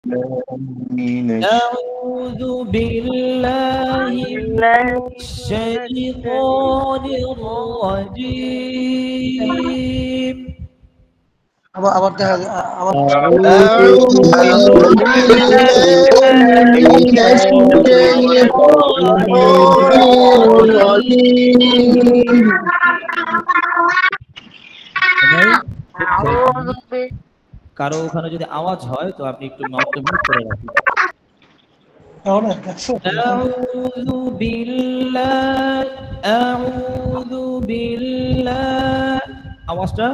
من أعوذ بالله من الشيطان الرجيم আবার দেখা আবার أعوذ بالله من الشيطان الرجيم সবাই কারো ওখানে যদি আওয়াজ হয় তো আপনি একটু মাউথটা মিউট করে রাখুন। তাহলে 100 أعوذ بالله أعوذ بالله আওয়াজটা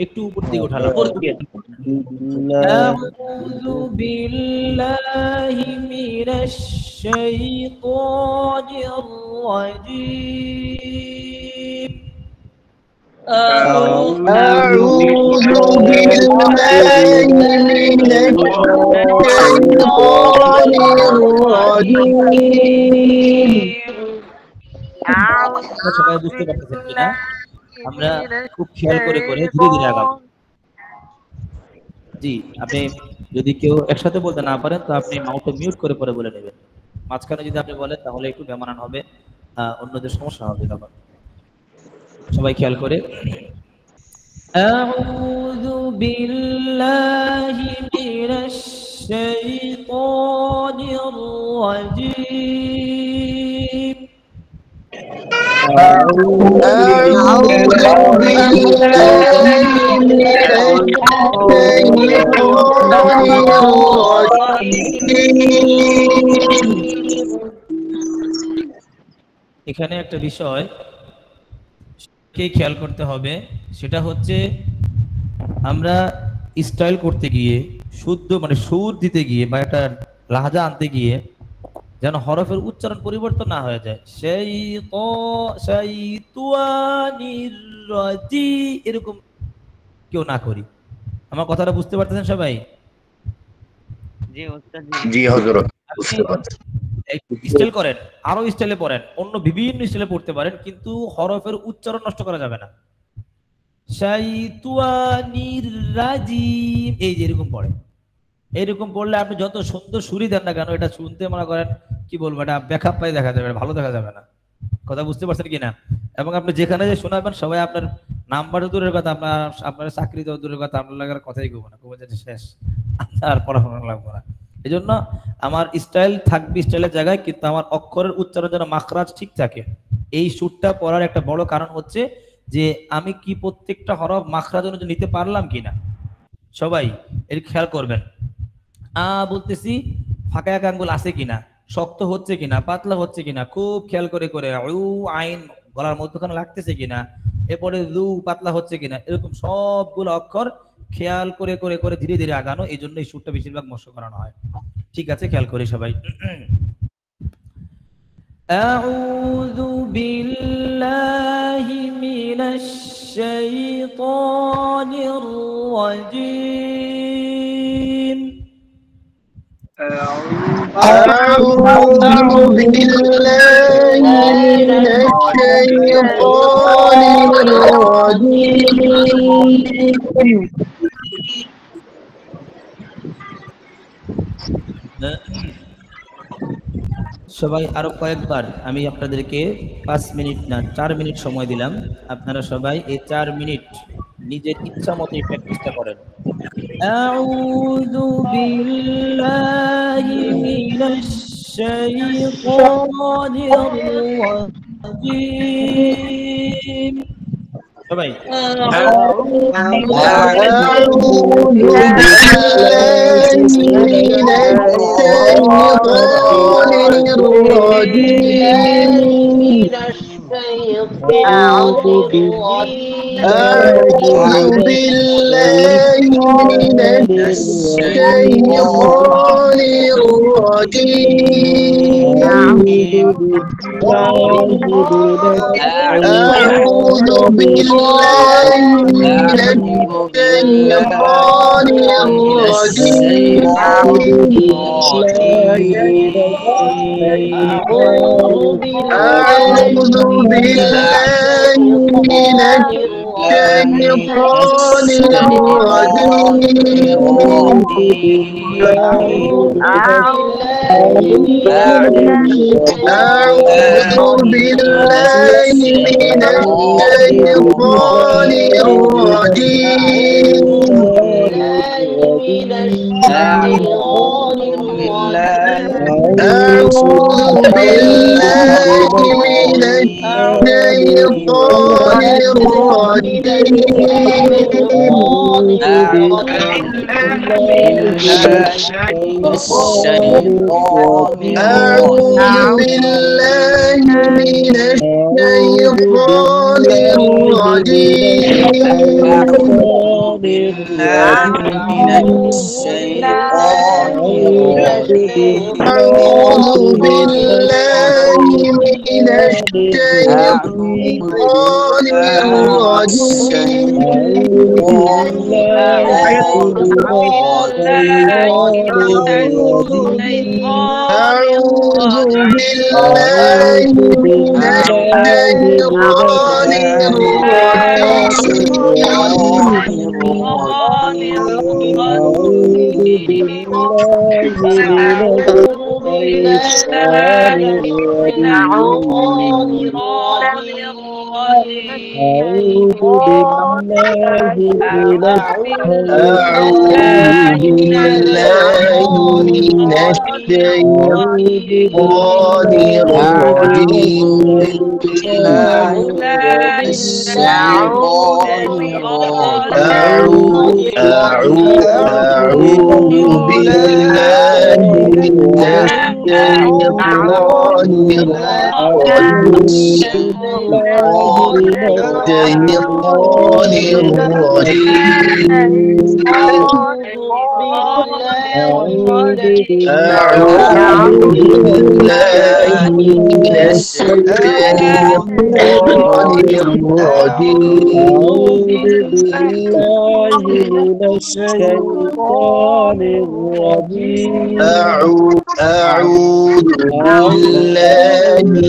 একটু উপর দিকে উঠালাম। أعوذ بالله من الشيطان الرجيم أعوذ بالله من الشيطان الرجيم সবাই বুঝতে পারতেছেন কিনা? আমরা খুব খেয়াল করে করে ধীরে ধীরে আগাবো। জি, আপনি যদি কেউ একসাথে বলতে না পারেন তো আপনি মাউথটা মিউট করে পরে বলে নেবেন। মাঝখানে যদি আপনি বলেন তাহলে একটু বেমানান হবে, অন্যদের সমস্যা হবে তখন। সবাই খেয়াল করে أعوذ بالله من الشيطان الرجيم أعوذ بالله من الشيطان الرجيم এখানে একটা বিষয় কে খেয়াল করতে হবে, সেটা হচ্ছে আমরা স্টাইল করতে গিয়ে শুদ্ধ মানে সুর দিতে গিয়ে বা একটা লাহাজা আনতে গিয়ে যেন হরফের উচ্চারণ পরিবর্তন না হয়ে যায়। এরকম কেউ না করি। আমার কথাটা বুঝতে পারতেছেন সবাই? জি হযরত স্টাইল করেন, আরো স্টাইলে পড়েন, অন্য বিভিন্ন স্টাইলে পড়তে পারেন, কিন্তু হরফের উচ্চারণ নষ্ট করা যাবে না। শাইতুয়ানির রাজিম এই যে এরকম পড়ে, এইরকম পড়লে আপনি যত সুন্দর সুরই দেন না কেন, এটা শুনতে মনে করেন কি বলবো, এটা ব্যাকআপ পাই দেখা যাবে, ভালো দেখা যাবে না। কথা বুঝতে পারছেন কিনা? এবং আপনি যেখানে যে শোনাবেন সবাই আপনার নাম্বার দূরের কথা, আপনার চাকরি দেওয়া দূরের কথা, আপনার লাগার কথাই কব না, কব যে শেষ, আর পড়াশোনা লাগবে না। এই জন্য আমার স্টাইল থাকবে স্টাইলের জায়গায়, কিন্তু আমার অক্ষরের উচ্চারণ যেন মাখরাজ ঠিক থাকে। এই সুরটা পড়ার একটা বড় কারণ হচ্ছে যে আমি কি প্রত্যেকটা হরফ মাখরাজ অনুযায়ী নিতে পারলাম কিনা। সবাই এর খেয়াল করবেন। বলতেছি ফাঁকা এক আঙ্গুল আছে কিনা, শক্ত হচ্ছে কিনা, পাতলা হচ্ছে কিনা, খুব খেয়াল করে করে। আইন গলার মধ্যখানে লাগতেছে কিনা, এরপরে রু পাতলা হচ্ছে কিনা, এরকম সবগুলো অক্ষর খেয়াল করে করে করে ধীরে ধীরে আগানো। এই জন্য এই সুরটা বেশিরভাগ মস্ত করানো হয়। ঠিক আছে, খেয়াল করি সবাই। أعوذ بالله من الشيطان الرجيم أعوذ بالله من الشيطان الرجيم সবাই আরো কয়েকবার আমি আপনাদেরকে 5 মিনিট না 4 মিনিট সময় দিলাম। আপনারা সবাই এই 4 মিনিট নিজের ইচ্ছা মতো প্র্যাকটিসটা করেন। আউযু বিল্লাহি মিনাশ শাইতানির রাজিম। সবাই أعوذ بالله من الشيطان الرجيم أعوذ بالله من الشيطان الرجيم أعوذ بالله من الشيطان الرجيم أعوذ بالله من الشيطان الرجيم أعوذ بالله من الشيطان الرجيم أعوذ بالله من الشيطان أعوذ بالله من الشيطان الرجيم أعوذ بالله من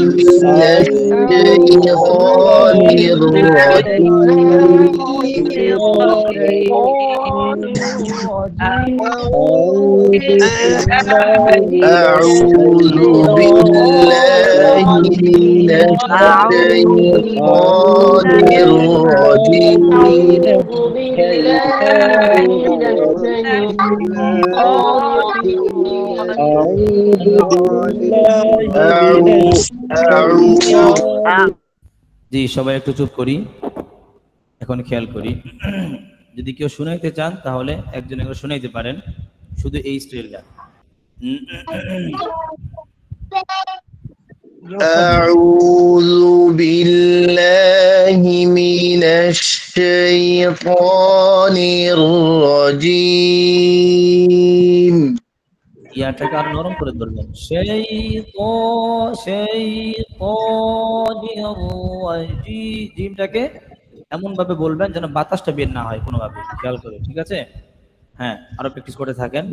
الشيطان জি সবাই একটু চুপ করি এখন খেয়াল করি যদি কেউ শুনাইতে চান তাহলে একজন একজন শুনাইতে পারেন শুধু এই স্টাইলটা أعوذ بالله من الشيطان الرجيم ইয়াটাকে আরো নরম করে ধরবেন জিমটাকে এমন ভাবে বলবেন যেন বাতাসটা বের না হয় কোনোভাবে খেয়াল করে ঠিক আছে হ্যাঁ আরো প্র্যাকটিস করতে থাকেন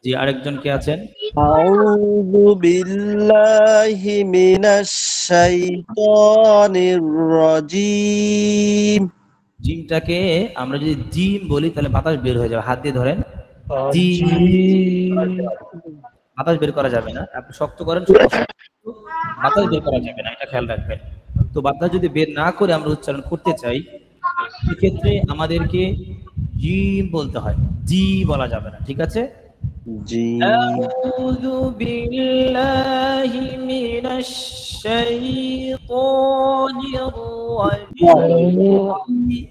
জি আরেকজন কে আছেন আউযু বিল্লাহি মিনাশ শাইতানির রাজীম জিমটাকে আমরা যদি জিম বলি তাহলে বাতাস বের হয়ে যাবে হাত দিয়ে ধরেন বাতাস বের করা যাবে না আপনি শক্ত করেন বাতাস বের করা যাবে না এটা খেয়াল রাখবেন তো বাতাস যদি বের না করে আমরা উচ্চারণ করতে চাই সেক্ষেত্রে আমাদেরকে জিম বলতে হয় জি বলা যাবে না ঠিক আছে আউযু বিল্লাহি মিনাশ শাইতানির রাজীম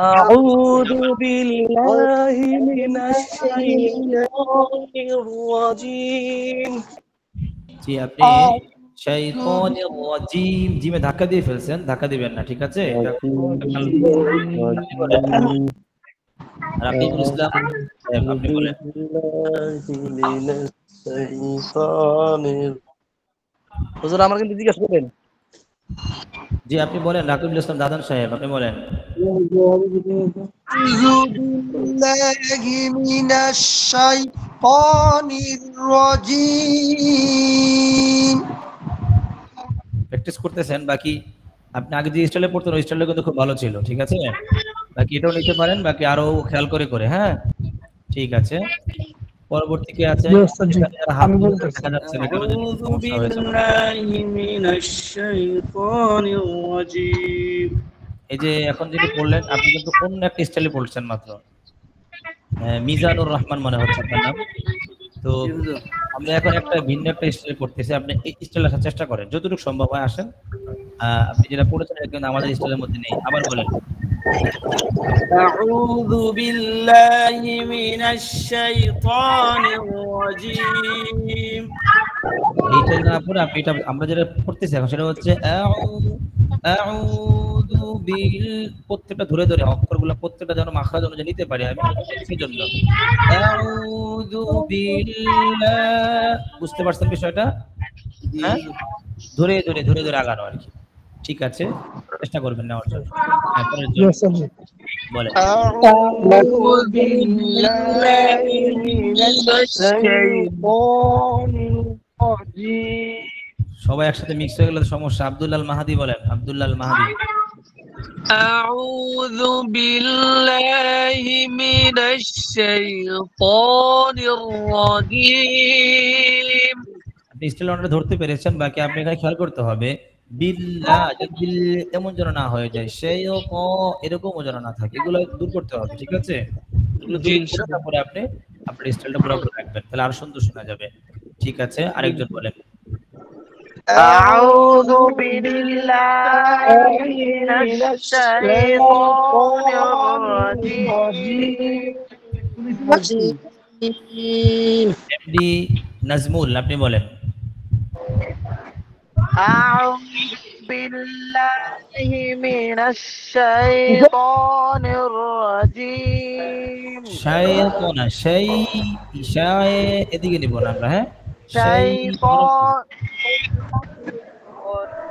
আউযু বিল্লাহি মিনাশ শাইতানির রাজীম জি আপনি শাইতানির রাজীম জিমে ধাক্কা দিয়ে ফেলছেন ধাক্কা দিবেন না ঠিক আছে রাকিবুল ইসলাম আপনি বলেন হুজুর আমার কিন্তু জিজ্ঞাসা করবেন জি আপনি বলেন রাকিবুল ইসলাম দাদান সাহেব আপনি বলেন আউযু বিল্লাহি মিনাশ শাইতানির রাজীম প্র্যাকটিস করতেছেন বাকি আপনি আগে যে স্টাইলে পড়তেন ওই স্টাইলটা কিন্তু খুব ভালো ছিল, ঠিক আছে? বাকি এটাও নিতে পারেন, বাকি আরো খেয়াল করে করে, হ্যাঁ ঠিক আছে। পরবর্তী কে আছে? জি ওস্তাদ জি, এখানে যারা হাত আমি তুলেছে বলতেছি। দেখা যাচ্ছে না কেন জানি أعوذ সমস্যা হয়েছে। بالله من الشيطان الرجيم এই যে এখন যেটা পড়লেন আপনি কিন্তু অন্য একটা স্টাইলে পড়ছেন মাত্র। মিজানুর রহমান মনে হচ্ছে আপনার নাম। তো আমরা এখন একটা ভিন্ন একটা স্টাইল করতেছি, আপনি এই স্টাইলে আসার চেষ্টা করেন যতটুকু সম্ভব হয় আসেন। আপনি যেটা পড়েছেন এটা কিন্তু আমাদের স্টাইলের মধ্যে নেই, আবার বলেন। أعوذ بالله من الشيطان الرجيم এইটা না পড়ে আপনি এটা আমরা যেটা পড়তেছি এখন সেটা হচ্ছে আউযু বিল, প্রত্যেকটা ধরে ধরে অক্ষরগুলো প্রত্যেকটা যেন মাখরাজ অনুযায়ী নিতে পারি আমি সেজন্য আউযু বিল্লাহ। বুঝতে পারছেন বিষয়টা? হ্যাঁ, ধরে ধরে ধরে ধরে আগানো আর কি, ঠিক আছে? চেষ্টা করবেন নেওয়ার জন্য। হ্যাঁ, পরের জি জন ওস্তাদ জি। বলেন। أعوذ بالله من الشيطان الرجيم সবাই একসাথে মিক্স হয়ে গেলে তো সমস্যা। আব্দুল্লাহ আল মাহাদি বলেন, আব্দুল্লাহ আল মাহাদি। أعوذ بالله من الشيطان الرجيم আপনি স্টিল অনটা ধরতে পেরেছেন, বাকি আপনি এখানে খেয়াল করতে হবে বিল্লাহ যদি বিল এমন যেন না হয়ে যায়, সেই ক এরকম যেন না থাকে, এগুলো দূর করতে হবে, ঠিক আছে? এগুলো দূর করে তারপরে আপনি আপনার স্টাইলটা পুরো করে রাখবেন, তাহলে আরো সুন্দর শোনা যাবে, ঠিক আছে? আরেকজন বলেন। أعوذ بالله من الشيطان الرجيم এমডি নাজমুল আপনি বলেন। أعوذ بالله من الشيطان الرجيم শায়তানা শাই ইশায়ে এদিকে নিব না আমরা, হ্যাঁ شيطان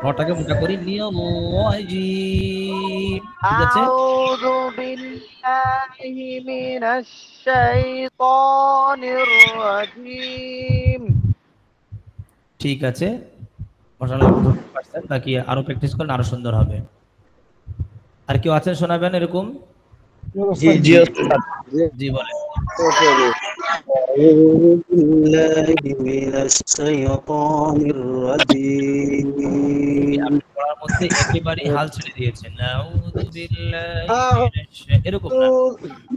রটাকে মোটা করি নিয়াল্লাহিম, ঠিক আছে? أعوذ بالله من الشيطان الرجيم ঠিক আছে, মাশাআল্লাহ ধরতে পারছেন, বাকি আরো প্র্যাকটিস করেন আরো সুন্দর হবে। আর কেউ আছেন শোনাবেন এরকম? জি জি ওস্তাদ। জি বলেন। أعوذ بالله من الشيطان الرجيم আপনি পড়ার মধ্যে একেবারেই হাল ছেড়ে দিয়েছেন, আউযু বিল্লাহি মিনাশ এরকম না,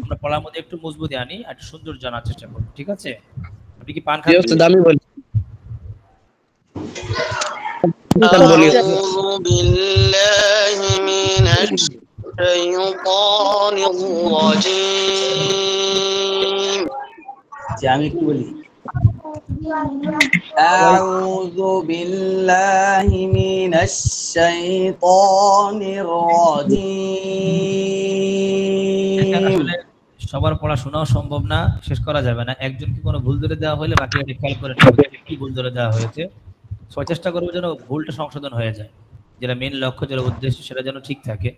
আমরা পড়ার মধ্যে একটু মজবুতি আনি আর একটু সুন্দর জানার চেষ্টা করি, ঠিক আছে? আপনি কি পান জি খান? ওস্তাদ আমি বলি। أعوذ بالله من الشيطان الرجيم আমি একটু বলি। أعوذ بالله من الشيطان الرجيم আসলে সবার পড়াশোনাও সম্ভব না, শেষ করা যাবে না, একজনকে কোনো ভুল ধরে দেওয়া হলে বাকি খেয়াল করে নেবে কি ভুল ধরে দেওয়া হয়েছে, চেষ্টা করবো যেন ভুলটা সংশোধন হয়ে যায়, যেটা মেন লক্ষ্য যেটা উদ্দেশ্য সেটা যেন ঠিক থাকে,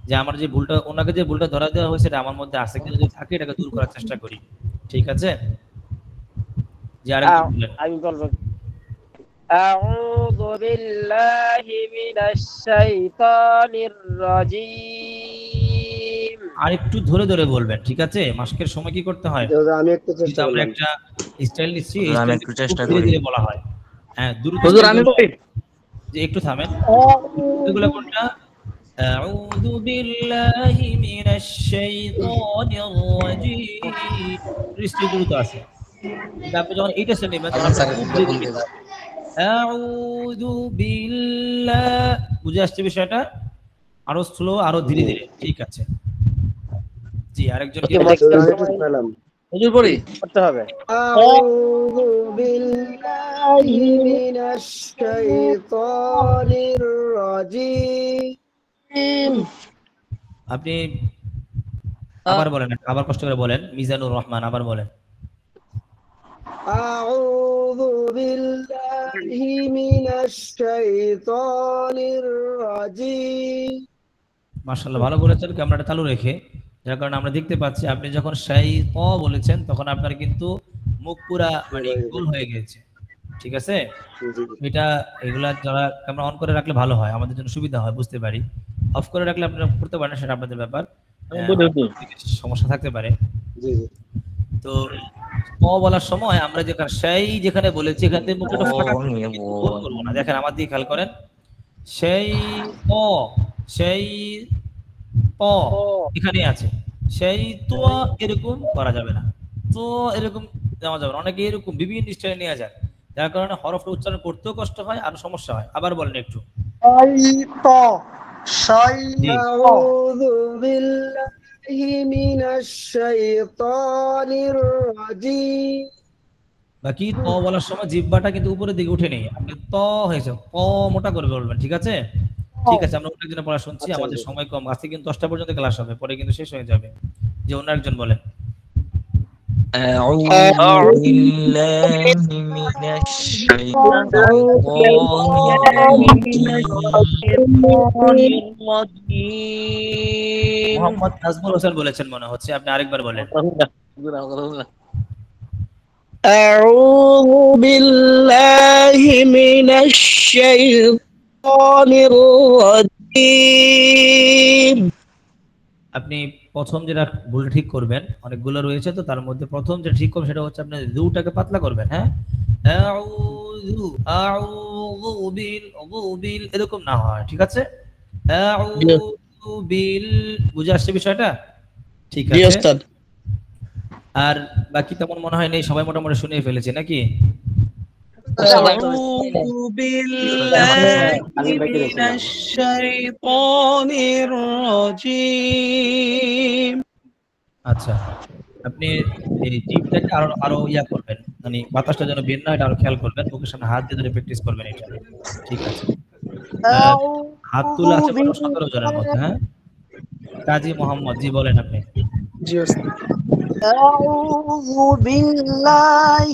যে আমার যে ভুলটা ওনাকে যে ভুলটা ধরা দেওয়া হয়েছে এটা আমার মধ্যে আছে কিনা, যদি থাকে এটাকে দূর করার চেষ্টা করি, ঠিক আছে? যে আরেকজন বলেন। আমি বলবো أعوذ بالله من الشيطان الرجيم আর একটু ধরে ধরে বলবেন, ঠিক আছে? মাস্কের সময় কি করতে হয়, আমি একটু কিন্তু চেষ্টা আমরা করলাম। একটা স্টাইল নিচ্ছি, এই আমি স্টাইল একটু চেষ্টা ধীরে করি। ধীরে বলা হয়। হ্যাঁ দ্রুত হুজুর আমি বলি। যে একটু থামেন, এগুলো কোনটা? আউযু বিল্লাহি মিনাশ শাইতানির রাজীম, দৃষ্টি দ্রুত আছে, কিন্তু আপনি যখন এইটা শুনে নেবেন তখন আপনি খুব ধীরে ধীরে বলবেন। আউযু বিল্লাহ, বুঝে আসছে বিষয়টা? আরো স্লো, আরো ধীরে ধীরে, ঠিক আছে? জি আরেকজন কি? হুজুর পড়ি করতে হবে أعوذ بالله من الشيطان الرجيم আপনি আবার বলেন, আবার কষ্ট করে বলেন। মিজানুর রহমান আবার বলেন। أعوذ بالله من الشيطان الرجيم মাশাআল্লাহ ভালো বলেছেন, ক্যামেরাটা চালু রেখে, যার কারণে আমরা দেখতে পাচ্ছি আপনি যখন শাইতা বলেছেন তখন আপনার কিন্তু মুখ পুরা মানে গোল হয়ে গেছে, ঠিক আছে? এটা এগুলা যারা ক্যামেরা অন করে রাখলে ভালো হয়, আমাদের জন্য সুবিধা হয়, বুঝতে পারি। অফ করে রাখলে আপনারা করতে পারেন, সেটা আপনাদের ব্যাপার, সমস্যা থাকতে পারে। তো বলার সময় আমরা যেখানে বলেছি এখান থেকে মুখটা ফাটা করবো না। দেখেন আমার দিকে খেয়াল করেন, সেই এখানে আছে, সেই তো এরকম করা যাবে না, তো এরকম দেওয়া যাবে না, অনেকে এরকম বিভিন্ন স্টাইলে নিয়ে যায়, যার কারণে হরফটা উচ্চারণ করতেও কষ্ট হয় আর সমস্যা হয়। আবার বলেন একটু। আউযু বিল্লাহি মিনাশ শাইতানির রাজিম। বাকি ত বলার সময় জিহ্বাটা কিন্তু উপরের দিকে উঠে নেই, আপনি ত হয়েছে প মোটা করে বলবেন, ঠিক আছে? ঠিক আছে, আমরা অনেকজনের পড়া শুনছি, আমাদের সময় কম, আজকে কিন্তু 10টা পর্যন্ত ক্লাস হবে, পরে কিন্তু শেষ হয়ে যাবে। যে অন্য একজন বলেন। أعوذ بالله من الشيطان الرجيم মোহাম্মদ নাজমুল হোসেন বলেছেন মনে হচ্ছে, আপনি আরেকবার বলেন। أعوذ بالله من الشيطان الرجيم। আপনি প্রথম যেটা ভুল ঠিক করবেন, অনেকগুলো রয়েছে তো তার মধ্যে প্রথম যেটা ঠিক করবেন সেটা হচ্ছে আপনি দুটাকে পাতলা করবেন। হ্যাঁ, আউযু বিল এরকম না হয়, ঠিক আছে? আউযু বিল, বুঝে আসছে বিষয়টা? ঠিক আছে। আর বাকি তেমন মনে হয় নেই, সবাই মোটামুটি শুনে ফেলেছে নাকি? أعوذ بالله من الشيطان الرجيم আচ্ছা, আপনি এই জিভটাকে আরো ইয়া করবেন, মানে বাতাসটা যেন বের না হয়, এটা আরো খেয়াল করবেন, মুখের সামনে হাত দিয়ে ধরে প্র্যাকটিস করবেন এটা, ঠিক আছে? হাত তোলা আছে 17 জনের মধ্যে। হ্যাঁ, কাজী মোহাম্মদ জি বলেন আপনি। أعوذ بالله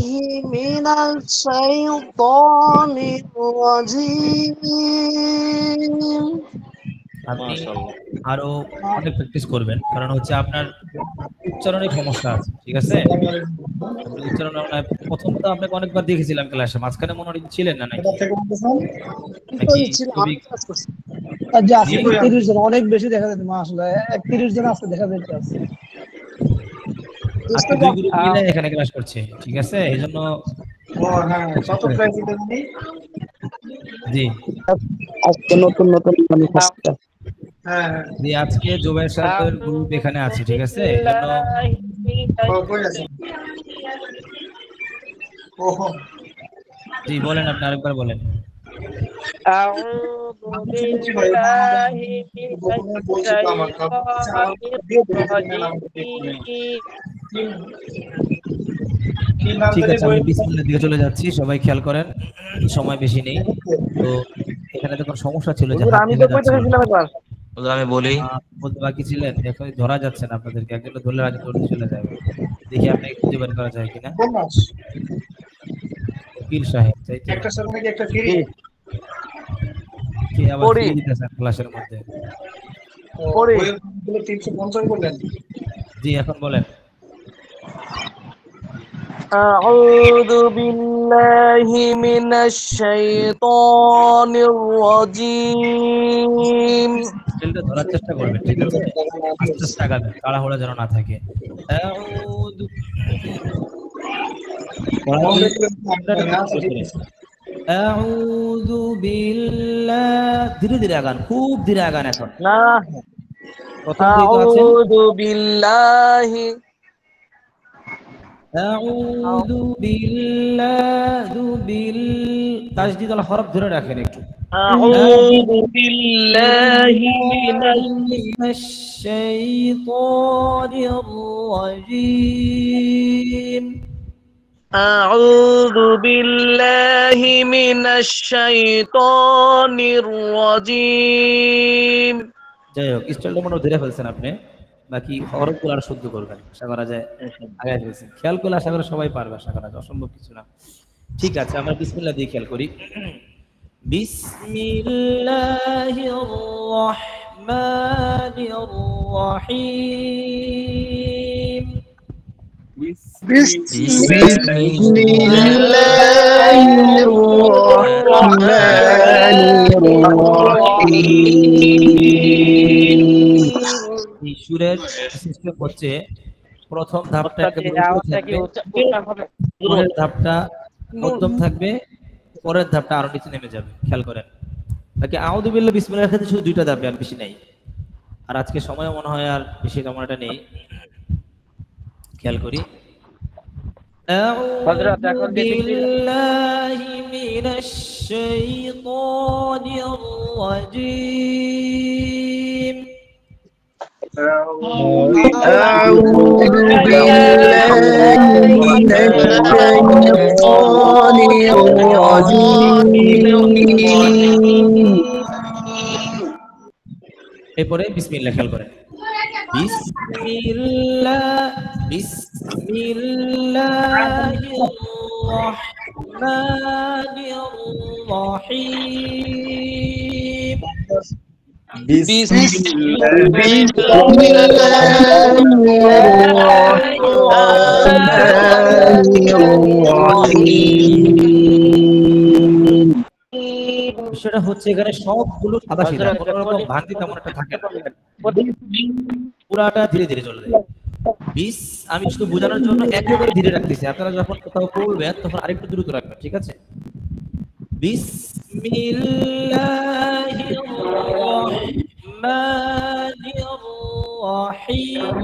من الشيطان الرجيم। আপনি আরো অনেক প্র্যাকটিস করবেন, কারণ হচ্ছে আপনার উচ্চারণে সমস্যা আছে, ঠিক আছে? আপনি উচ্চারণ প্রথম তো আপনাকে অনেকবার দেখেছিলাম ক্লাসে, মাঝখানে মনে হয় ছিলেন না নাকি? অনেক বেশি দেখা যেত, আসলে 31 জন আছে দেখা যেত। আজকে দুই গ্রুপ মিলে এখানে ক্লাস করছে, ঠিক আছে? এই জন্য জি আজকে নতুন মানে জি আজকে জুবাইর সাহেবের গ্রুপ এখানে আছে, ঠিক আছে? এই জন্য জি বলেন, আপনি আরেকবার বলেন। أعوذ بالله من الشيطان الرجيم। ঠিক আছে, আমি বিসমিল্লাহর দিকে চলে যাচ্ছি, সবাই খেয়াল করেন, সময় বেশি নেই। তো এখানে তখন সমস্যা ছিল যে আমি তো কইতেছিলাম একবার, আমি বলি, বলতে বাকি ছিলেন, এখন ধরা যাচ্ছে না আপনাদেরকে, একজন ধরলে আগে দৌড়তে চলে যাবে। দেখি আপনাকে খুঁজে বের করা যায় কিনা। উকিল সাহেব চাইতে একটা সামনে কি একটা ফ্রি কি আবার ফ্রি দিতেছেন ক্লাসের মধ্যে? পরে 350 বললেন। জি এখন বলেন। أعوذ بالله من الشيطان الرجيم। স্টিলটা ধরার চেষ্টা করবেন, ঠিক আছে? আস্তে আস্তে আগাবেন, তাড়াহুড়া যেন না থাকে। আউযু আউযু বিল্লাহ, ধীরে ধীরে আগান, খুব ধীরে আগান এখন না, প্রথম দিকে আছে আউযু বিল্লাহি, আউযু বিল্লাহু বিল, তাসদীদ আল হরফ ধরে রাখেন একটু। আউযু বিল্লাহি মিনাশ শাইতানির রাজীম। أعوذ بالله من الشيطان الرجيم। যাই হোক, স্টাইলটা মনে ধরে ফেলছেন আপনি, বাকি হরফগুলো আর শুদ্ধ করবেন, আশা করা যায় আগে ফেলছেন, খেয়াল করলে আশা করা সবাই পারবে, আশা করা যায় অসম্ভব কিছু না। ঠিক আছে, আমরা বিসমিল্লাহ দিয়ে খেয়াল করি। বিসমিল্লাহির রাহমানির রাহিম। বিসমিল্লাহির এই সুরের সিস্টেম হচ্ছে প্রথম ধাপটা একেবারে উপরে থাকবে, পরের ধাপটা মধ্যম থাকবে, পরের ধাপটা আরো নিচে নেমে যাবে। খেয়াল করেন। বাকি আউযু বিল্লাহি বিসমিল্লাহির ক্ষেত্রে শুধু দুইটা ধাপে, আর বেশি নাই। আর আজকে সময় মনে হয় আর বেশি তেমন একটা নেই। খেয়াল করি। হযরত এখন বিল্লাহি মিনাশ শাইতানির রাজীম। أعوذ بالله من الشيطان الرجيم এরপরে বিসমিল্লাহ খেয়াল করেন। বিসমিল্লাহির রহমানির রহিম। বিষয়টা হচ্ছে এখানে সবগুলো সাদা সিধা, কোনো রকম ভ্রান্তি তেমন একটা থাকে না, পুরাটা ধীরে ধীরে চলে যায়। বিস আমি শুধু বোঝানোর জন্য একেবারে ধীরে রাখতেছি, আপনারা যখন কোথাও পড়বেন তখন আরেকটু দ্রুত রাখবেন, ঠিক আছে? বিসমিল্লাহির রহমানির রহিম।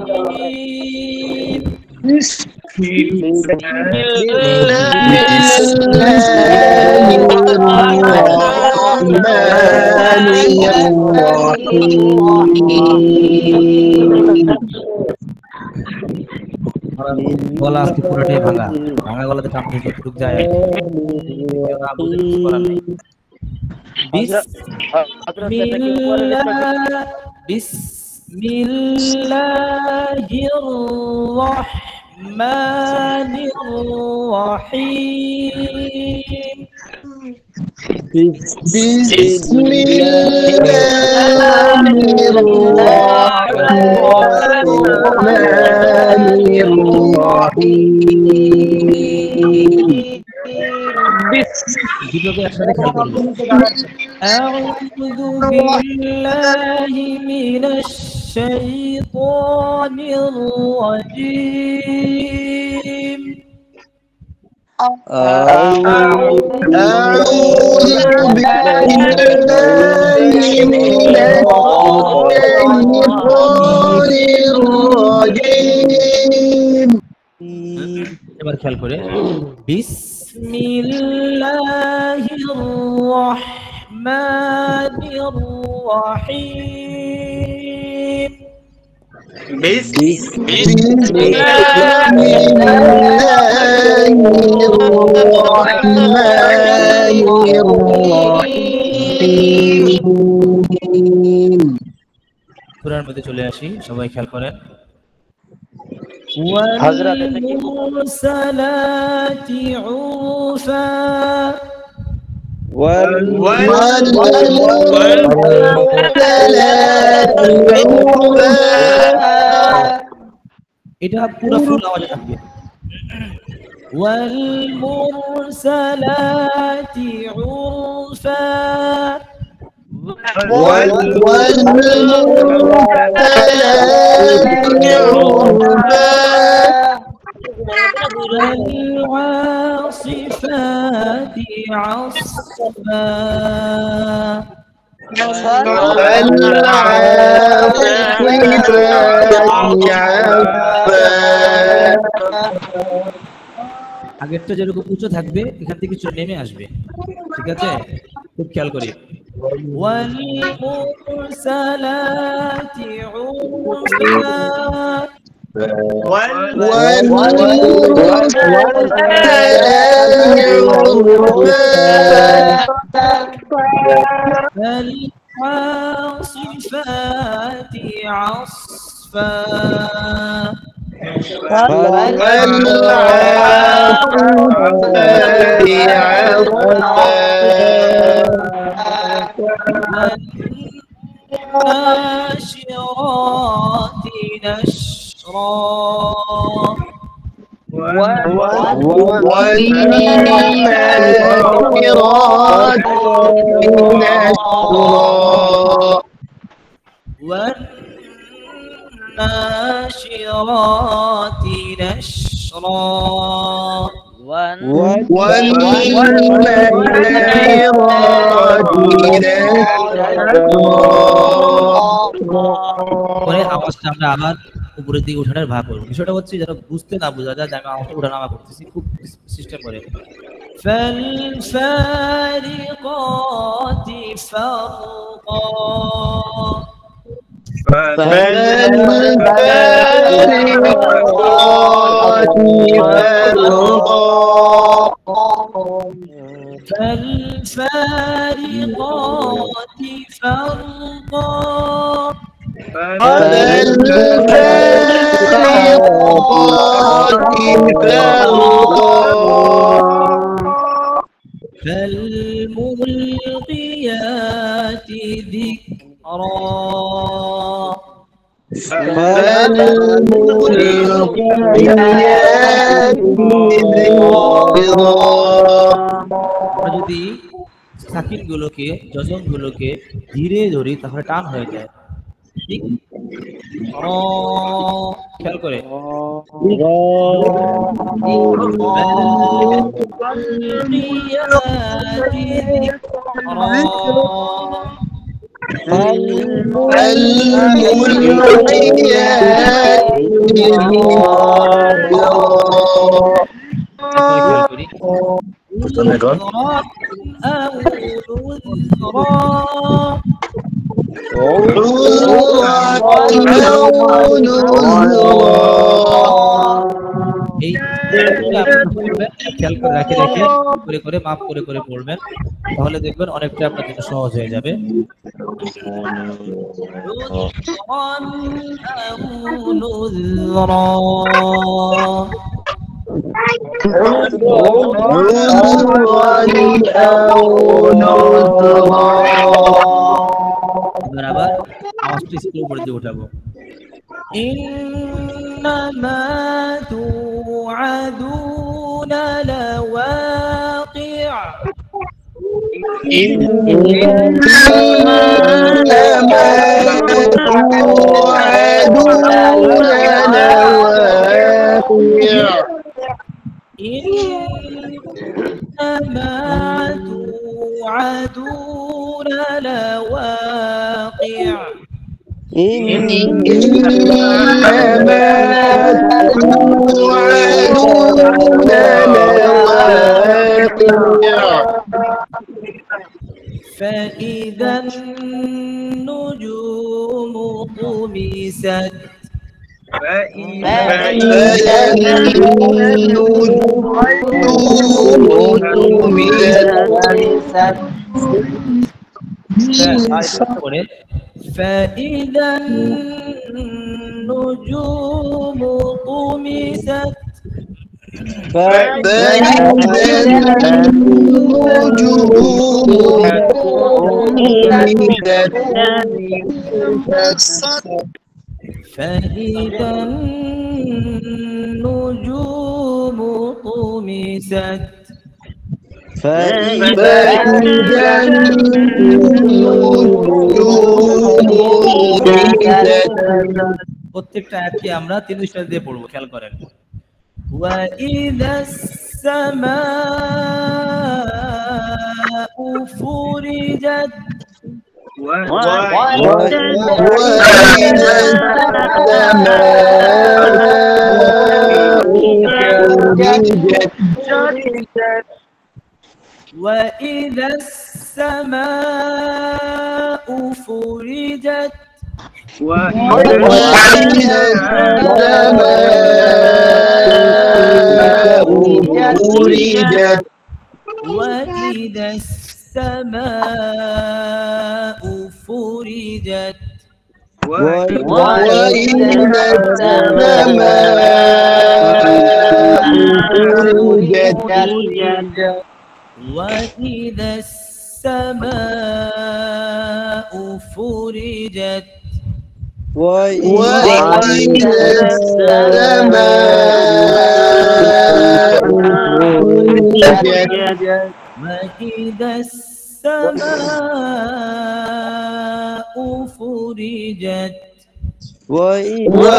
গলা আজকে পুরোটাই ভাঙা, ভাঙা গলাতে কাম থেকে যতটুক যায় বিসমিল্লাহির রহমানির রহিম। দুটোকে একসাথে খেয়াল করব। আউযু বিল্লাহি মিনাশ শাইতানির রাজীম। এবার খেয়াল করে বিসমিল্লাহির রহমানির রহিম। সূরার মধ্যে চলে আসি, সবাই খেয়াল করেন। والمرسلات عرفا এটা পুরো ফুল আওয়াজে থাকবে। والمرسلات عرفا والعاصفات عصفا আগেরটা যেরকম উঁচু থাকবে এখান থেকে কিছু নেমে আসবে, ঠিক আছে? খুব খেয়াল করি। والمرسلات عرفا فالعاصفات عصفا والناشرات نشرا والناشرات نشرا والناشرات نشرا পরে আওয়াজটা আমরা আবার উপরের দিকে উঠানোর ভাগ করবো। বিষয়টা হচ্ছে যেন বুঝতে না বোঝা যায় যে আমি আওয়াজটা উঠানামা করতেছি, খুব সিস্টেম করে। فالفارقات فرقا فالفارقات فرقا فالملقيات ذكرا আমরা যদি সাকিন গুলোকে যজন গুলোকে ধীরে ধরি তাহলে টান হয়ে যায়, ঠিক? খেয়াল করে খেয়াল করে রেখে রেখে করে করে মাপ করে করে পড়বেন, তাহলে দেখবেন অনেকটা আপনার জন্য সহজ হয়ে যাবে। আবার আওয়াজটা স্কুল উপরে দিয়ে উঠাবো। إنما توعدون لواقع إنما توعدون لواقع فإذا النجوم طمست فإذا النجوم طمست فإذا النجوم طمست প্রত্যেকটা আয়াতকে আমরা তিন স্টাইল দিয়ে পড়বো, খেয়াল করেন। وإذا السماء فرجت وإذا السماء فرجت وإذا السماء فرجت وإذا السماء فرجت وإذا السماء فرجت وإذا السماء فرجت وإذا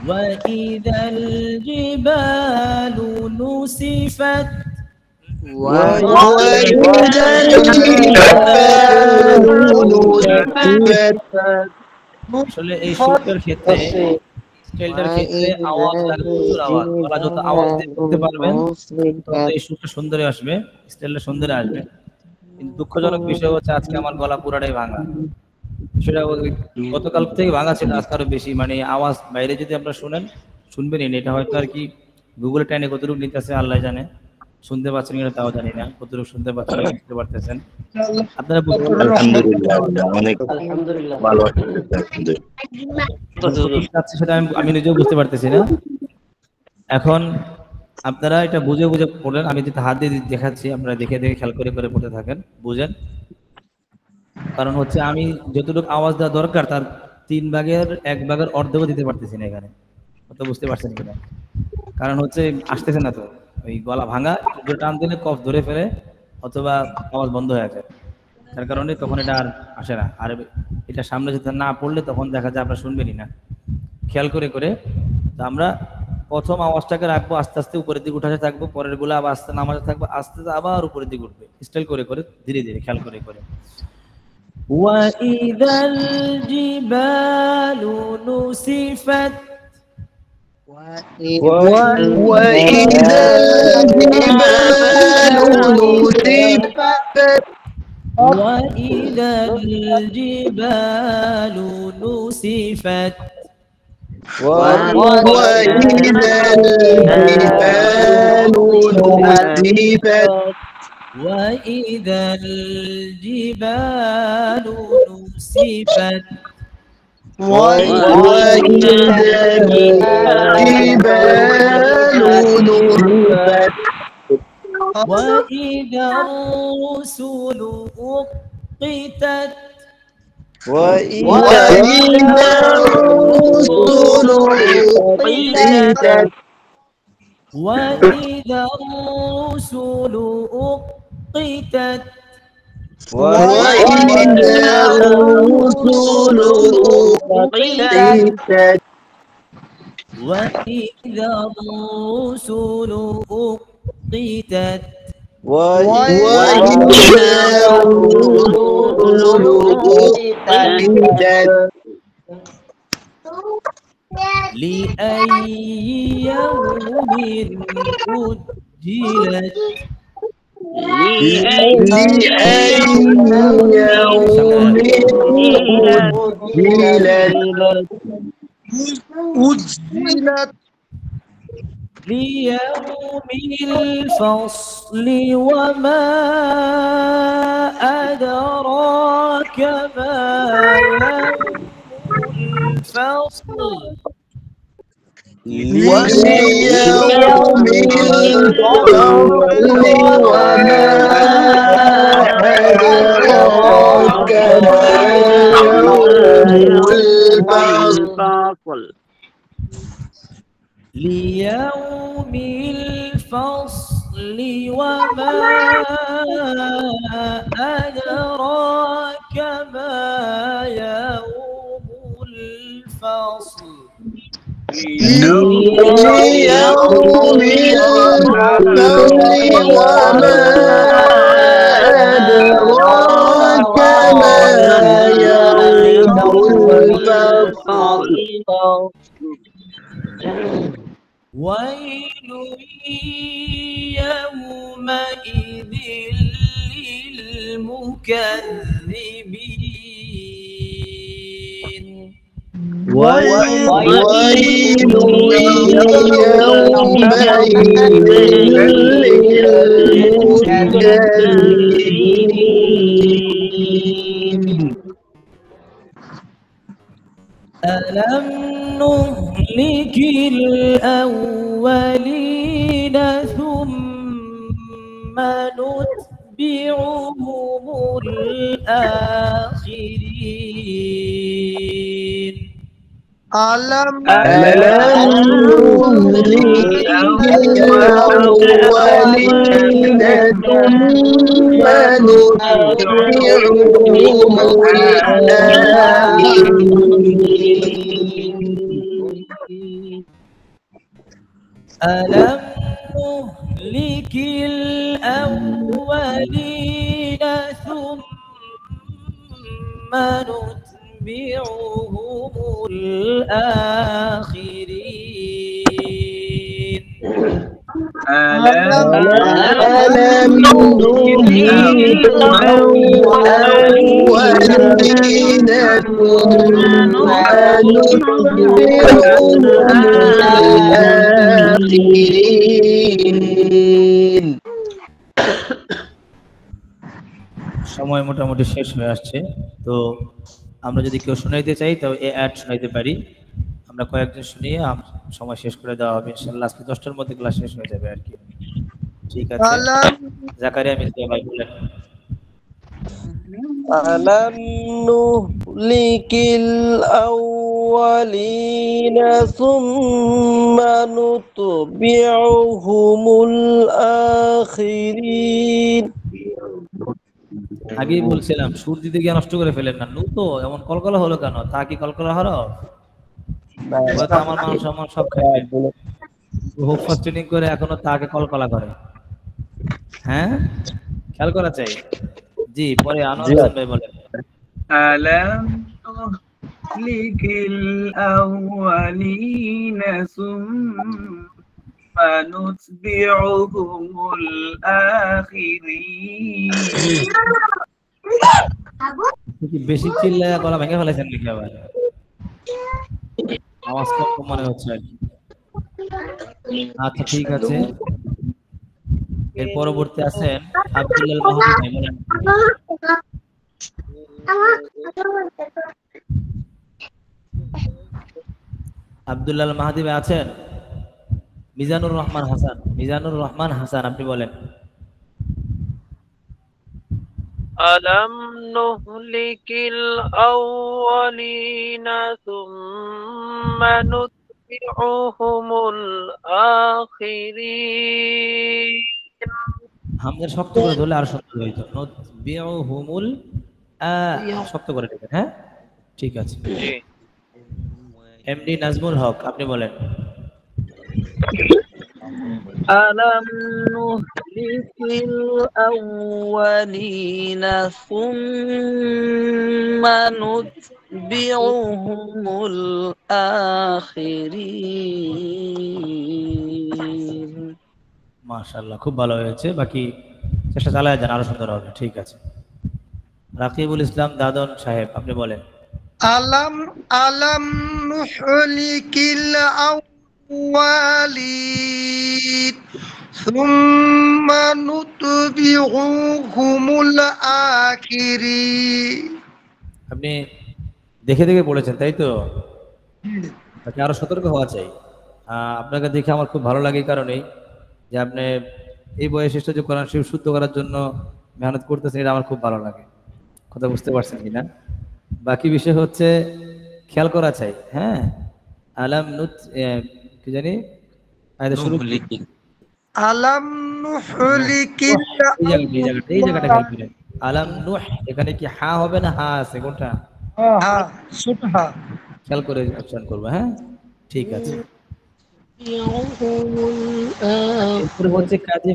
وإذا الجبال نسفت আসলে এই সুরটার ক্ষেত্রে স্কেলটার ক্ষেত্রে আওয়াজ লাগে, প্রচুর আওয়াজ। গলা যত আওয়াজ দিয়ে করতে পারবেন তত এই সুরটা সুন্দর আসবে, স্কেলটা সুন্দর আসবে। কিন্তু দুঃখজনক বিষয় হচ্ছে আজকে আমার গলা পুরাটাই ভাঙা। সেটা গতকাল থেকে ভাঙা ছিল, আজকে আরো বেশি। মানে আওয়াজ বাইরে যদি আপনারা শুনেন, শুনবেনই না। এটা হয়তো আর কি গুগলে টাইনে কতটুকু নিতেছে আল্লাহ জানে, শুনতে পাচ্ছেন কিনা তাও জানি না, কতটুকু শুনতে পাচ্ছেন বুঝতে পারতেছেন আপনারা। সেটা আমি নিজেও বুঝতে পারতেছি না। এখন আপনারা এটা বুঝে বুঝে পড়েন। আমি যেটা হাত দিয়ে দেখাচ্ছি, আপনারা দেখে দেখে খেয়াল করে করে পড়তে থাকেন, বুঝেন। কারণ হচ্ছে আমি যতটুকু আওয়াজ দেওয়া দরকার তার 1/3 অর্ধেকও দিতে পারতেছি না এখানে, কত বুঝতে পারছেন কিনা। কারণ হচ্ছে আসতেছে না তো, ওই গলা ভাঙা, টান দিলে কফ ধরে ফেলে অথবা আওয়াজ বন্ধ হয়ে যায়, তার কারণে তখন এটা আর আসে না। আর এটা সামনে যদি না পড়লে তখন দেখা যায় আপনারা শুনবেনই না। খেয়াল করে করে তো আমরা প্রথম আওয়াজটাকে রাখবো, আস্তে আস্তে উপরের দিকে উঠাতে থাকবো, পরের গুলো আবার আস্তে নামাতে থাকবো, আস্তে আস্তে আবার উপরের দিকে উঠবে, স্টাইল করে করে ধীরে ধীরে খেয়াল করে করে। وَإِذَا الْجِبَالُ نُسِفَتْ وإذا الجبال نسفت وَإِذَا الْجِبَالُ نُسِفَتْ وإذا الجبال نسفت وَإِذَا الْجِبَالُ نُسِفَتْ وإذا الجبال نسفت وَإِذَا الرُّسُلُ أُقِّتَتْ وإذا الرسل أقتت وَإِذَا الرُّسُلُ أُقِّتَتْ وإذا الرسل أقتت وَإِذَا الرُّسُلُ أُقِّتَتْ وإذا الرسل أقتت لأي يوم أجلت لأي يوم أجلت ليوم الفصل وما أدراك ما يوم الفصل ليوم الفصل وما أدراك ما يوم الفصل ليوم الفصل وما أدراك ما يوم الفصل ليوم الفصل وما أدراك ما يوم الفصل ويل يومئذ للمكذبين ويل يومئذ للمكذبين ألم نهلك الأولين ثم نتبعهم الآخرين ويل يومئذ للمكذبين ألم نهلك الأولين ثم نتبعهم الآخرين ويل يومئذ للمكذبين ألم نهلك الأولين ثم نتبعهم الآخرين ويل يومئذ للمكذبين ألم نهلك الأولين نتبعهم الآخرين ألم نهلك الأولين ثم نتبعهم الآخرين ألم نهلك الأولين ثم نتبعهم الآخرين ألم نهلك الأولين ثم نتبعهم الآخرين সময় মোটামুটি শেষ হয়ে আসছে, তো আমরা যদি কেউ শোনাইতে চাই তবে এই অ্যাড শোনাইতে পারি। আমরা কয়েকজন শুনিয়ে সময় শেষ করে দেওয়া হবে ইনশাআল্লাহ। আজকে 10টার মধ্যে ক্লাস শেষ হয়ে যাবে আর কি। ঠিক আছে, জাকারিয়া মির্জা ভাই বলেন। ألم نهلك الأولين ثم نتبعهم الآخرين আগেই বলছিলাম সুর দিতে গিয়ে নষ্ট করে ফেলেন না। নু তো এমন কলকলা হলো কেন? তা কি কলকলা হরফ? হয়তো আমার মানুষ আমার সব খায়, হোপ ফাস্টিং করে এখনো তাকে কলকলা করে। হ্যাঁ, খেয়াল করা চাই। জি, পরে আনোয়ার হোসেন ভাই বলেন। ألم نهلك الأولين ثم نتبعهم الآخرين বেশি চিল্লায় গলা ভেঙে ফেলেছেন নাকি আবার? আওয়াজ কম মনে হচ্ছে আর কি। আচ্ছা ঠিক আছে, এর পরবর্তী আছেন আব্দুল্লাহ মাহমুদ ভাই বলেন। আব্দুল্লাহ মাহাদি ভাই আছেন? মিজানুর রহমান হাসান, মিজানুর রহমান হাসান আপনি বলেন। ألم نهلك الأولين ثم نتبعهم الآخرين হামজা শক্ত করে ধরলে আর শক্ত হইতো। নতবিউহুমুল শক্ত করে দিবেন। হ্যাঁ ঠিক আছে। এমডি নাজমুল হক আপনি বলেন। ألم نهلك الأولين ثم نتبعهم الآخرين মাশাআল্লাহ, খুব ভালো হয়েছে। বাকি চেষ্টা চালায় যান, আরো সুন্দর হবে। ঠিক আছে, রাকিবুল ইসলাম দাদন সাহেব আপনি বলেন। ألم نهلك الأولين ثم نتبعهم الآخرين আপনি দেখে দেখে বলেছেন তাই তো? তাকে আরো সতর্ক হওয়া চাই। আপনাকে দেখে আমার খুব ভালো লাগে, কারণেই যে আপনি এই বয়সে এসে যে কোরআন শরীফ শুদ্ধ করার জন্য মেহনত করতেছেন, এটা আমার খুব ভালো লাগে। কথা বুঝতে পারছেন কিনা? বাকি বিষয় হচ্ছে খেয়াল করা চাই। হ্যাঁ, আলাম নুত কি জানি আয়াত শুরু ألم نهلك এই জায়গাটা খেয়াল করেন। আলাম নুহ, এখানে কি হা হবে না হা আছে? কোনটা? খেয়াল করে উচ্চারণ করবো। হ্যাঁ ঠিক আছে। এরপরে হচ্ছে কাজী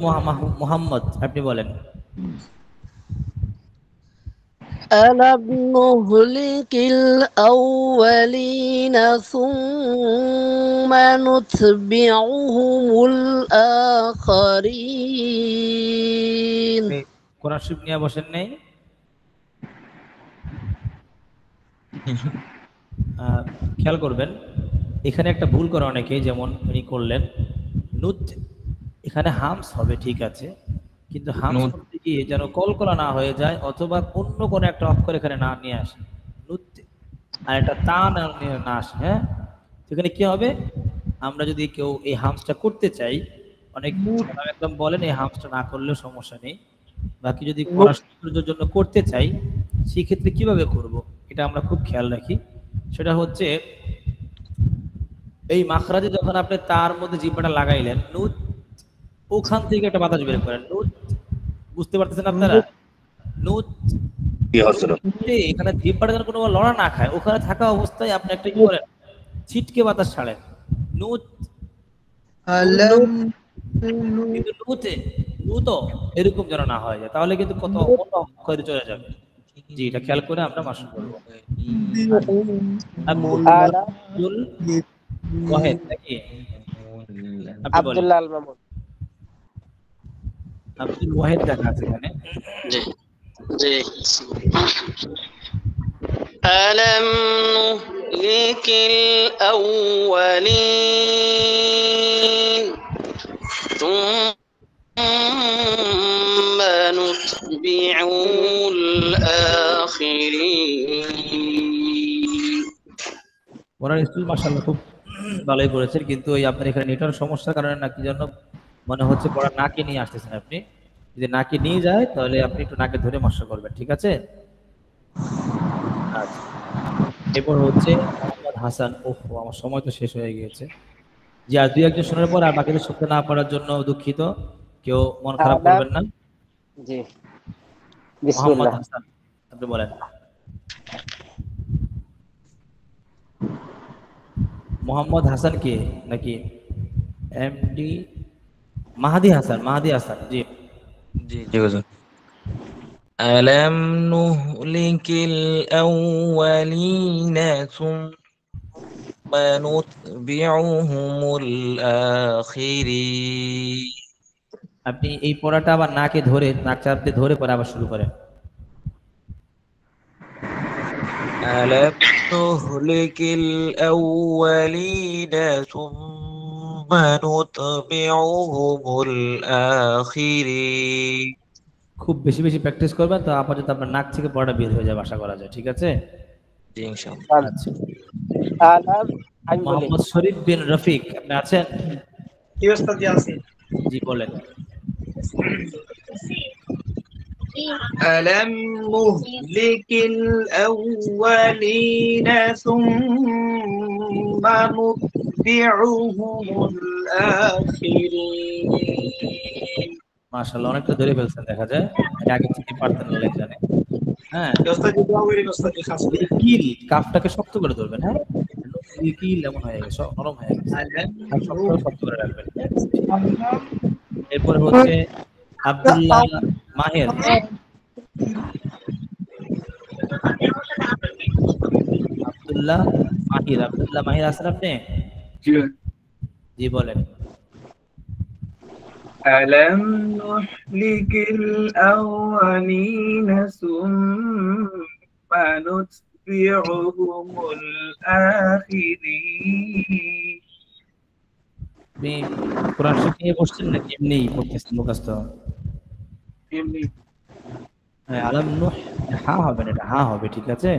মোহাম্মদ আপনি বলেন। ألم نهلك الأولين ثم نتبعهم الآخرين কোরআন শরীফ নিয়ে বসেন নাই? খেয়াল করবেন, এখানে একটা ভুল করে অনেকে, যেমন উনি করলেন নুত, এখানে হামস হবে ঠিক আছে, কিন্তু হামস করতে গিয়ে যেন কলকলা না হয়ে যায়, অথবা অন্য কোনো একটা অক্ষর এখানে না নিয়ে আসে, নুত আর একটা তা না আসে। হ্যাঁ, সেখানে কি হবে, আমরা যদি কেউ এই হামসটা করতে চাই অনেক একদম বলেন এই হামসটা না করলেও সমস্যা নেই, বাকি যদি করার সৌন্দর্যের জন্য করতে চাই সেক্ষেত্রে কিভাবে করব এটা আমরা খুব খেয়াল রাখি। সেটা হচ্ছে এই মাখরাজে যখন আপনি তার মধ্যে জিহ্বাটা লাগাইলেন, নুত ওখান থেকে একটা বাতাস বের করেন, নুত, বুঝতে পারতেছেন আপনারা? নুত এখানে জিহ্বাটা যেন কোনো লড়া না খায়, ওখানে থাকা অবস্থায় আপনি একটা কি করেন, ছিটকে বাতাস ছাড়েন, নুত। আলাম কিন্তু নুত এরকম যেন না হয় যায়, তাহলে কিন্তু কত অক্ষরে চলে যাবে। জি, এটা খেয়াল করে আমরা মাসুল করবো। আব্দুল ওয়াহিদ নাকি? আব্দুল্লাহ আল মামুন। আব্দুল ওয়াহিদ দেখা আছে এখানে। জি জি। ألم نهلك الأولين ثم نتبعهم الآخرين। ওনার স্কুল মাশাআল্লাহ খুব ভালোই করেছেন, কিন্তু ওই আপনার এখানে নেটওয়ার্ক সমস্যার কারণে নাকি জন্য মনে হচ্ছে পড়া নাকে নিয়ে আসতেছেন আপনি। যদি নাকে নিয়ে যায় তাহলে আপনি একটু নাকে ধরে মশা করবেন, ঠিক আছে? আচ্ছা, এরপর হচ্ছে মোহাম্মদ হাসান। ওহো, আমার সময় তো শেষ হয়ে গিয়েছে। জি, আর দুই একজন শোনার পর আর বাকিদের শুনতে না পারার জন্য দুঃখিত, কেউ মন খারাপ করবেন না। জি, মোহাম্মদ বিসমিল্লাহ। হাসান আপনি বলেন। মোহাম্মদ হাসান কে নাকি এমডি? মাহাদি হাসান, মাহাদি হাসান। জি জি জি হুজুর। ألم نهلك الأولين ثم نتبعهم الآخرين। আপনি এই পড়াটা আবার নাকে ধরে, নাক চাপতে ধরে পরে আবার শুরু করেন। ألم نهلك الأولين ثم نتبعهم الآخرين। খুব বেশি বেশি প্র্যাকটিস করবেন তো আপাতত আপনার নাক থেকে পড়াটা বের হয়ে যাবে আশা করা যায়, ঠিক আছে? জি ইনশাআল্লাহ। আচ্ছা, আলাম আমি বলি। মোহাম্মদ শরীফ বিন রফিক আপনি আছেন? কি অবস্থা দিয়ে আছে? জি বলেন। ألم نهلك الأولين ثم نتبعهم الآخرين। মাশাআল্লাহ, অনেকটা ধরে ফেলছেন দেখা যায়, এটা আগে থেকে পারতেন বলে জানে। হ্যাঁ, এই কিল কাফটাকে শক্ত করে ধরবেন। হ্যাঁ, এই কিল এমন হয়ে গেছে, নরম হয়ে গেছে, আর শক্ত করে রাখবেন। এরপর হচ্ছে আব্দুল্লাহ মাহির। আব্দুল্লাহ মাহির, আব্দুল্লাহ মাহির আছেন আপনি? জি বলেন। ألم نهلك الأولين ثم نتبعهم الآخرين। আপনি কোরআন শরীফ নিয়ে বসছেন নাকি এমনি পড়তেছেন মুখস্থ? হ্যাঁ, আলাম নূহ হা হবে না, এটা হা হবে, ঠিক আছে?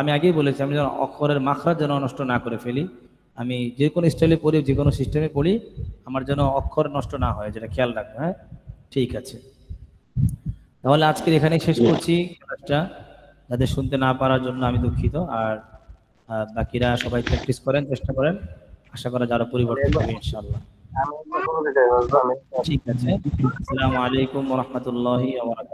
আমি আগেই বলেছি আমি যেন অক্ষরের মাখরাজ যেন নষ্ট না করে ফেলি। আমি যে কোনো স্টাইলে পড়ি, যে কোনো সিস্টেমে পড়ি, আমার যেন অক্ষর নষ্ট না হয়, যেটা খেয়াল রাখবো। হ্যাঁ, ঠিক আছে। তাহলে আজকের এখানে শেষ করছি ক্লাসটা। যাদের শুনতে না পারার জন্য আমি দুঃখিত, আর বাকিরা সবাই প্র্যাকটিস করেন, চেষ্টা করেন, আশা করা যারা পরিবর্তন হবে ইনশাআল্লাহ। ঠিক আছে। আসসালামু আলাইকুম ওয়া রাহমাতুল্লাহি ওয়া বারাকাতুহু।